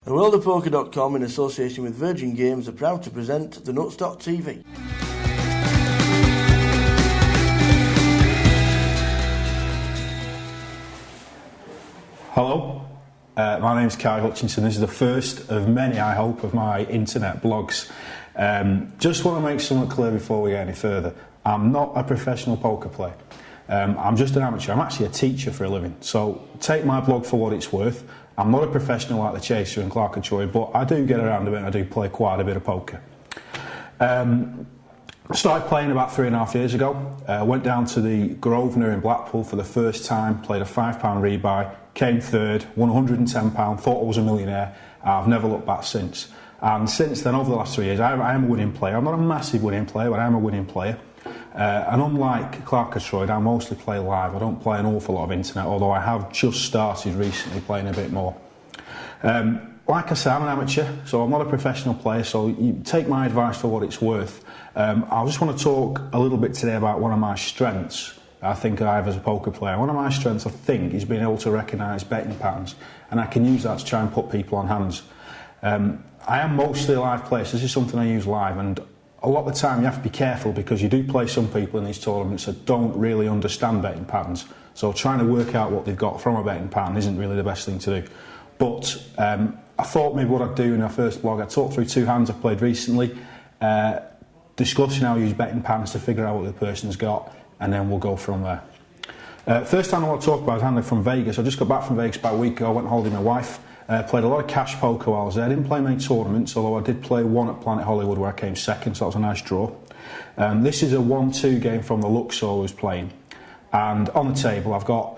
And WorldofPoker.com, in association with Virgin Games, are proud to present the Nuts.tv. Hello, my name's Hutch Hutchinson. This is the first of many, I hope, of my internet blogs. Just want to make something clear before we get any further. I'm not a professional poker player. I'm just an amateur. I'm actually a teacher for a living. So take my blog for what it's worth. I'm not a professional like the Chaser and Clark and Troy, but I do get around a bit and I do play quite a bit of poker. Started playing about 3.5 years ago. Went down to the Grosvenor in Blackpool for the first time, played a £5 rebuy, came third, won £110, thought I was a millionaire. I've never looked back since. And since then, over the last 3 years, I am a winning player. I'm not a massive winning player, but I am a winning player. And unlike Clark and Troy, I mostly play live. I don't play an awful lot of internet, although I have just started recently playing a bit more. Like I say, I'm an amateur, so I'm not a professional player, so you take my advice for what it's worth. I just want to talk a little bit today about one of my strengths I think I have as a poker player. One of my strengths, I think, is being able to recognise betting patterns, and I can use that to try and put people on hands. I am mostly a live player, so this is something I use live, and a lot of the time you have to be careful because you do play some people in these tournaments that don't really understand betting patterns, so trying to work out what they've got from a betting pattern isn't really the best thing to do. But I thought maybe what I'd do in our first blog, I'd talk through 2 hands I've played recently, discussing how I use betting patterns to figure out what the person's got, and then we'll go from there. First time I want to talk about is handling from Vegas. I just got back from Vegas about a week ago. I went on holiday with my wife. Played a lot of cash poker while I was there. I didn't play many tournaments, although I did play one at Planet Hollywood where I came second, so that was a nice draw. This is a 1-2 game from the Luxor I was playing. And on the table I've got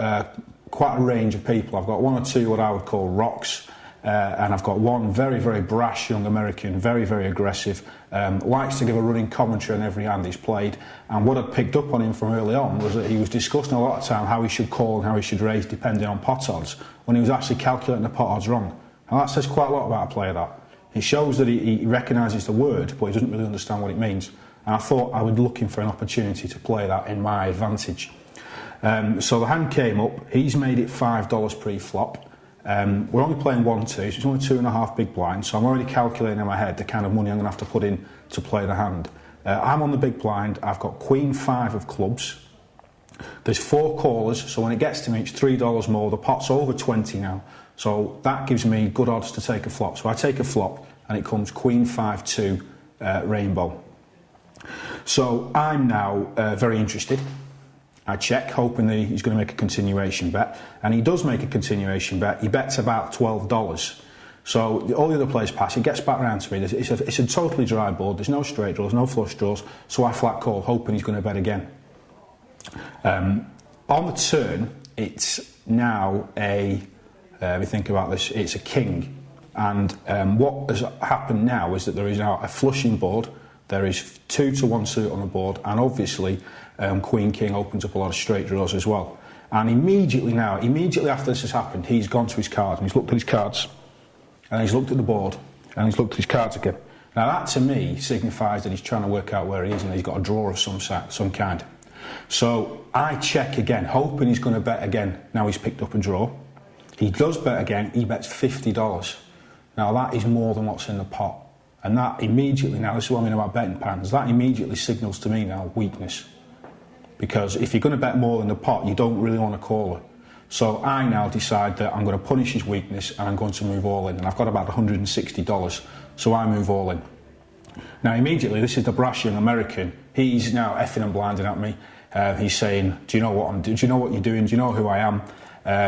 quite a range of people. I've got 1 or 2 what I would call rocks, and I've got one very, very brash young American, very, very aggressive, likes to give a running commentary on every hand he's played. And what I'd picked up on him from early on was that he was discussing a lot of time how he should call and how he should raise depending on pot odds, when he was actually calculating the pot odds wrong. And that says quite a lot about a player, that. It shows that he recognises the word, but he doesn't really understand what it means. And I thought I would be looking for an opportunity to play that in my advantage. So the hand came up, he's made it $5 pre-flop. We're only playing 1-2, so it's only 2.5 big blinds, so I'm already calculating in my head the kind of money I'm going to have to put in to play the hand. I'm on the big blind, I've got Queen 5 of clubs. There's 4 callers, so when it gets to me it's $3 more, the pot's over 20 now, so that gives me good odds to take a flop. So I take a flop and it comes Queen 5-2 rainbow. So I'm now very interested. I check, hoping that he's going to make a continuation bet, and he does make a continuation bet. He bets about $12. So all the other players pass, he gets back round to me. It's a totally dry board, there's no straight draws, no flush draws, so I flat call, hoping he's going to bet again. On the turn, it's now we think about this, it's a king, and what has happened now is that there is now a flushing board. There is 2 to 1 suit on the board, and obviously Queen King opens up a lot of straight draws as well. And immediately after this has happened, he's gone to his cards and he's looked at his cards, and he's looked at the board, and he's looked at his cards again. Now that to me signifies that he's trying to work out where he is and he's got a draw of some kind. So I check again, hoping he's going to bet again. Now he's picked up a draw. He does bet again, he bets $50. Now that is more than what's in the pot. And that immediately, now this is what I mean about betting patterns, that immediately signals to me now weakness. Because if you're going to bet more than the pot, you don't really want to call it. So I now decide that I'm going to punish his weakness and I'm going to move all in. And I've got about $160, so I move all in. Now immediately, this is the brash young American. He's now effing and blinding at me. He's saying, do you know what I'm doing? Do you know what you're doing? Do you know who I am?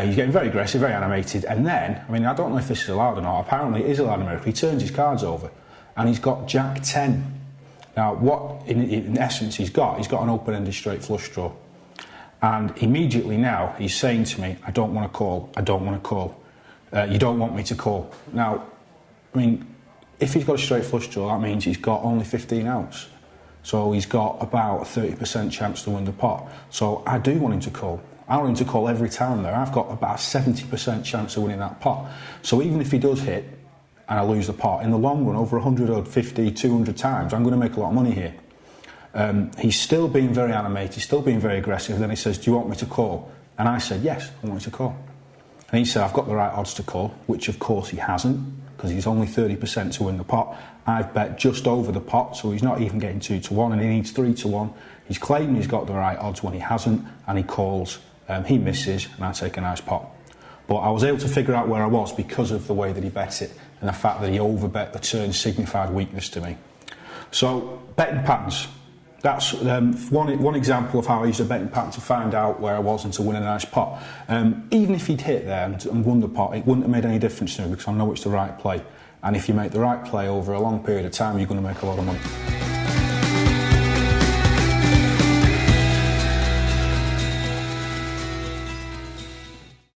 He's getting very aggressive, very animated. And then, I mean, I don't know if this is allowed or not. Apparently it is allowed in America. He turns his cards over. And he's got Jack 10. Now, what in essence he's got an open-ended straight flush draw. And immediately now he's saying to me, I don't want to call, I don't want to call. You don't want me to call. Now, I mean, if he's got a straight flush draw, that means he's got only 15 outs. So he's got about a 30% chance to win the pot. So I do want him to call. I want him to call every time there. I've got about a 70% chance of winning that pot. So even if he does hit, and I lose the pot, in the long run, over 150, 200 times, I'm going to make a lot of money here. He's still being very animated, still being very aggressive. Then he says, do you want me to call? And I said, yes, I want you to call. And he said, I've got the right odds to call, which of course he hasn't, because he's only 30% to win the pot. I've bet just over the pot, so he's not even getting 2 to 1, and he needs 3 to 1. He's claiming he's got the right odds when he hasn't, and he calls, he misses, and I take a nice pot. But I was able to figure out where I was because of the way that he bet it, and the fact that he overbet the turn signified weakness to me. So, betting patterns. That's one example of how I used a betting pattern to find out where I was and to win a nice pot. Even if he'd hit there and won the pot, it wouldn't have made any difference to me because I know it's the right play. And if you make the right play over a long period of time, you're going to make a lot of money.